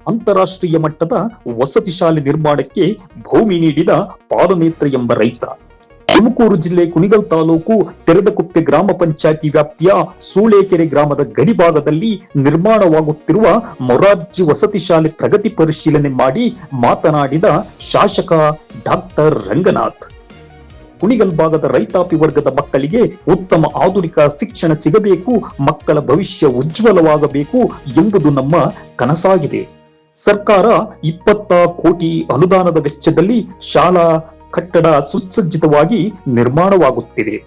ಅಂತಾರಾಷ್ಟ್ರೀಯ ಮಟ್ಟದ ವಸತಿ ಶಾಲೆ ನಿರ್ಮಾಣಕ್ಕೆ ಭೂಮಿ ನೀಡಿದ ಪಾಲನೇತ್ರ ಎಂಬ ರೈತ. ತುಮಕೂರು ಜಿಲ್ಲೆ ಕುಣಿಗಲ್ ತಾಲೂಕು ತೆರೆದಕುಪ್ಪೆ ಗ್ರಾಮ ಪಂಚಾಯಿತಿ ವ್ಯಾಪ್ತಿಯ ಸೂಳೆಕೆರೆ ಗ್ರಾಮದ ಗಡಿಭಾಗದಲ್ಲಿ ನಿರ್ಮಾಣವಾಗುತ್ತಿರುವ ಮೊರಾರ್ಜಿ ವಸತಿ ಶಾಲೆ ಪ್ರಗತಿ ಪರಿಶೀಲನೆ ಮಾಡಿ ಮಾತನಾಡಿದ ಶಾಸಕ ಡಾಕ್ಟರ್ ರಂಗನಾಥ್, ಕುಣಿಗಲ್ ಭಾಗದ ರೈತಾಪಿ ವರ್ಗದ ಮಕ್ಕಳಿಗೆ ಉತ್ತಮ ಆಧುನಿಕ ಶಿಕ್ಷಣ ಸಿಗಬೇಕು, ಮಕ್ಕಳ ಭವಿಷ್ಯ ಉಜ್ವಲವಾಗಬೇಕು ಎಂಬುದು ನಮ್ಮ ಕನಸಾಗಿದೆ. ಸರ್ಕಾರ 20 ಕೋಟಿ ಅನುದಾನದ ವೆಚ್ಚದಲ್ಲಿ ಶಾಲಾ ಕಟ್ಟಡ ಸುಸಜ್ಜಿತವಾಗಿ ನಿರ್ಮಾಣವಾಗುತ್ತಿದೆ.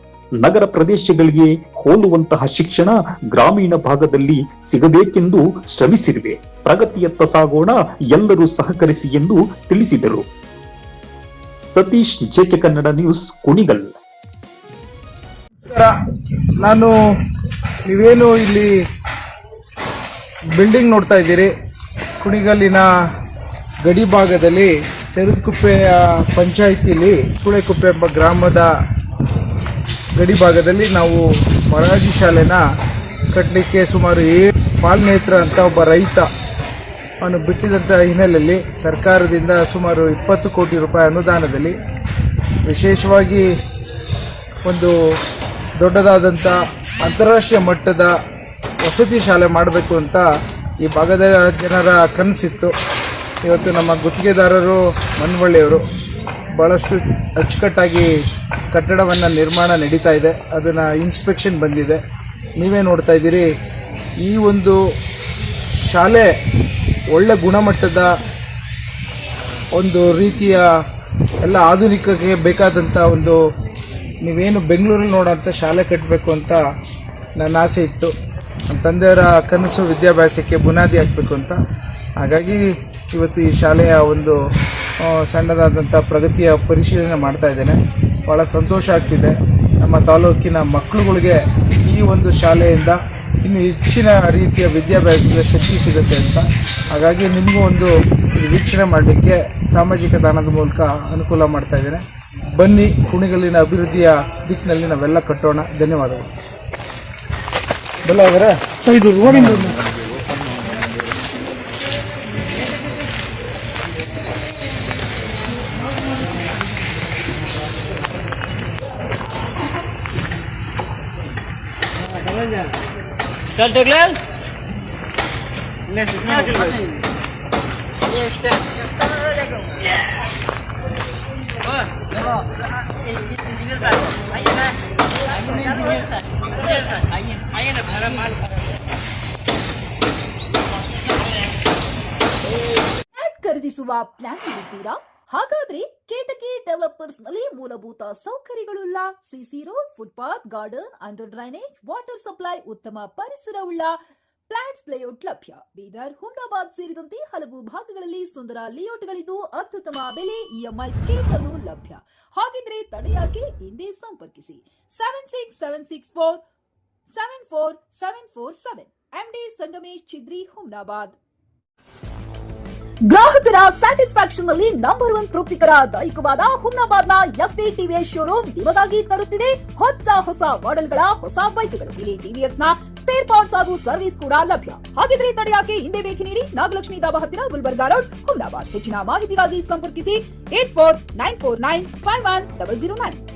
ನಗರ ಪ್ರದೇಶಗಳಿಗೆ ಹೋಲುವಂತಹ ಶಿಕ್ಷಣ ಗ್ರಾಮೀಣ ಭಾಗದಲ್ಲಿ ಸಿಗಬೇಕೆಂದು ಶ್ರಮಿಸಿರುವೆ. ಪ್ರಗತಿಯತ್ತ ಸಾಗೋಣ, ಎಲ್ಲರೂ ಸಹಕರಿಸಿ ಎಂದು ತಿಳಿಸಿದರು. Satish, JK Kannada news, Kunigal. ನಾನು ನೀವೇನು ಇಲ್ಲಿ ಬಿಲ್ಡಿಂಗ್ ನೋಡ್ತಾ ಇದ್ದೀರಿ, ಕುಣಿಗಲ್ಲಿನ ಗಡಿ ಭಾಗದಲ್ಲಿ ತೆರೆದಕುಪ್ಪೆಯ ಪಂಚಾಯಿತಿಯಲ್ಲಿ ಸೂಳೆಕುಪ್ಪೆ ಎಂಬ ಗ್ರಾಮದ ಗಡಿ ಭಾಗದಲ್ಲಿ ನಾವು ಮೊರಾರ್ಜಿ ಶಾಲೆನ ಕಟ್ಟಲಿಕ್ಕೆ ಸುಮಾರು ಪಾಲನೇತ್ರ ಅಂತ ಒಬ್ಬ ರೈತ ಅವನು ಬಿಟ್ಟಿದಂಥ ಹಿನ್ನೆಲೆಯಲ್ಲಿ ಸರ್ಕಾರದಿಂದ ಸುಮಾರು 20 ಕೋಟಿ ರೂಪಾಯಿ ಅನುದಾನದಲ್ಲಿ ವಿಶೇಷವಾಗಿ ಒಂದು ದೊಡ್ಡದಾದಂಥ ಅಂತಾರಾಷ್ಟ್ರೀಯ ಮಟ್ಟದ ವಸತಿ ಶಾಲೆ ಮಾಡಬೇಕು ಅಂತ ಈ ಭಾಗದ ಜನರ ಕನಸಿತ್ತು. ಇವತ್ತು ನಮ್ಮ ಗುತ್ತಿಗೆದಾರರು ಮನ್ವಳ್ಳಿಯವರು ಭಾಳಷ್ಟು ಅಚ್ಚುಕಟ್ಟಾಗಿ ಕಟ್ಟಡವನ್ನು ನಿರ್ಮಾಣ ನಡೀತಾ ಇದೆ. ಅದನ್ನು ಇನ್ಸ್ಪೆಕ್ಷನ್ ಬಂದಿದೆ, ನೀವೇ ನೋಡ್ತಾ ಇದ್ದೀರಿ. ಈ ಒಂದು ಶಾಲೆ ಒಳ್ಳೆ ಗುಣಮಟ್ಟದ ಒಂದು ರೀತಿಯ ಎಲ್ಲ ಆಧುನಿಕಕ್ಕೆ ಬೇಕಾದಂಥ ಒಂದು ನೀವೇನು ಬೆಂಗಳೂರಲ್ಲಿ ನೋಡೋಂಥ ಶಾಲೆ ಕಟ್ಟಬೇಕು ಅಂತ ನನ್ನ ಆಸೆ ಇತ್ತು. ನಮ್ಮ ತಂದೆಯವರ ಕನಸು ವಿದ್ಯಾಭ್ಯಾಸಕ್ಕೆ ಬುನಾದಿ ಹಾಕಬೇಕು ಅಂತ. ಹಾಗಾಗಿ ಇವತ್ತು ಈ ಶಾಲೆಯ ಒಂದು ಸಣ್ಣದಾದಂಥ ಪ್ರಗತಿಯ ಪರಿಶೀಲನೆ ಮಾಡ್ತಾ ಇದ್ದೇನೆ. ಭಾಳ ಸಂತೋಷ ಆಗ್ತಿದೆ. ನಮ್ಮ ತಾಲೂಕಿನ ಮಕ್ಕಳುಗಳಿಗೆ ಈ ಒಂದು ಶಾಲೆಯಿಂದ ಇನ್ನು ಹೆಚ್ಚಿನ ರೀತಿಯ ವಿದ್ಯಾಭ್ಯಾಸದ ಶಕ್ತಿ ಸಿಗುತ್ತೆ ಅಂತ. ಹಾಗಾಗಿ ನಿಮಗೂ ಒಂದು ವೀಕ್ಷಣೆ ಮಾಡಲಿಕ್ಕೆ ಸಾಮಾಜಿಕ ತಾಣದ ಮೂಲಕ ಅನುಕೂಲ ಮಾಡ್ತಾ ಇದ್ದೇನೆ. ಬನ್ನಿ, ಕುಣಿಗಲ್ಲಿನ ಅಭಿವೃದ್ಧಿಯ ದಿಕ್ಕಿನಲ್ಲಿ ನಾವೆಲ್ಲ ಕಟ್ಟೋಣ. ಧನ್ಯವಾದಗಳು. ಬಲ್ಲ ಅವರೇ ಸರ್, ಇದು ರೋಡಿಂದ चल देख ले ಖರೀದಿಸುವ ಪ್ಲಾನ್ ಇರುತ್ತೀರಾ? ಹಾಗಾದ್ರೆ ಕೇತಕಿ ಡೆವಲಪರ್ಸ್ ನಲ್ಲಿ ಮೂಲಭೂತ ಸೌಕರ್ಯಗಳುಳ್ಳ CC road, footpath, garden, under drainage, water supply, ಉತ್ತಮ ಪರಿಸರವುಳ್ಳ ಫ್ಲಾಟ್ಸ್ ಲೇಔಟ್ ಲಭ್ಯ. ಬೀದರ್, ಹುಮ್ನಾಬಾದ್ ಸೇರಿದಂತೆ ಹಲವು ಭಾಗಗಳಲ್ಲಿ ಸುಂದರ ಲೇಔಟ್ಗಳಿದ್ದು ಅತ್ಯುತ್ತಮ ಬೆಲೆ, ಇಎಂಐ ಸ್ಕೀಮ್ಸ್ ಅನ್ನು ಲಭ್ಯ. ಹಾಗಿದ್ರೆ ತಡೆಯಾಕೆ? ಹಿಂದೆ ಸಂಪರ್ಕಿಸಿ 7676474747 ಎಂಡಿ ಸಂಗಮೇಶ್ ಚಿದ್ರಿ, ಹುಮ್ನಾಬಾದ್. ಗ್ರಾಹಕರ ಸ್ಯಾಟಿಸ್ಫ್ಯಾಕ್ಷನ್ ನಲ್ಲಿ ನಂಬರ್ 1 ತೃಪ್ತಿಕರ ದೈಹಿಕವಾದ ಹುಮ್ನಾಬಾದ್ನ ಎಸ್ವಿ ಟಿವಿಎಸ್ ಶೋರೂಮ್ ನಿಮಗಾಗಿ ತರುತ್ತಿದೆ ಹೊಸ ಮಾಡೆಲ್ಗಳ ಹೊಸ ಬೈಕ್ಗಳು. ಇಲ್ಲಿ ಟಿವಿಎಸ್ ನ ಸ್ಪೇರ್ ಪಾರ್ಟ್ಸ್ ಹಾಗೂ ಸರ್ವಿಸ್ ಕೂಡ ಲಭ್ಯ. ಹಾಗಿದ್ರೆ ತಡೆಯಾಕೆ? ಹಿಂದೆ ಭೇಟಿ ನೀಡಿ, ನಾಗಲಕ್ಷ್ಮಿ ಧಾಬಾ ಹತ್ತಿರ, ಗುಲ್ಬರ್ಗಾ ರೋಡ್, ಹುಮ್ನಾಬಾದ್. ಹೆಚ್ಚಿನ ಮಾಹಿತಿಗಾಗಿ ಸಂಪರ್ಕಿಸಿ 8494951009.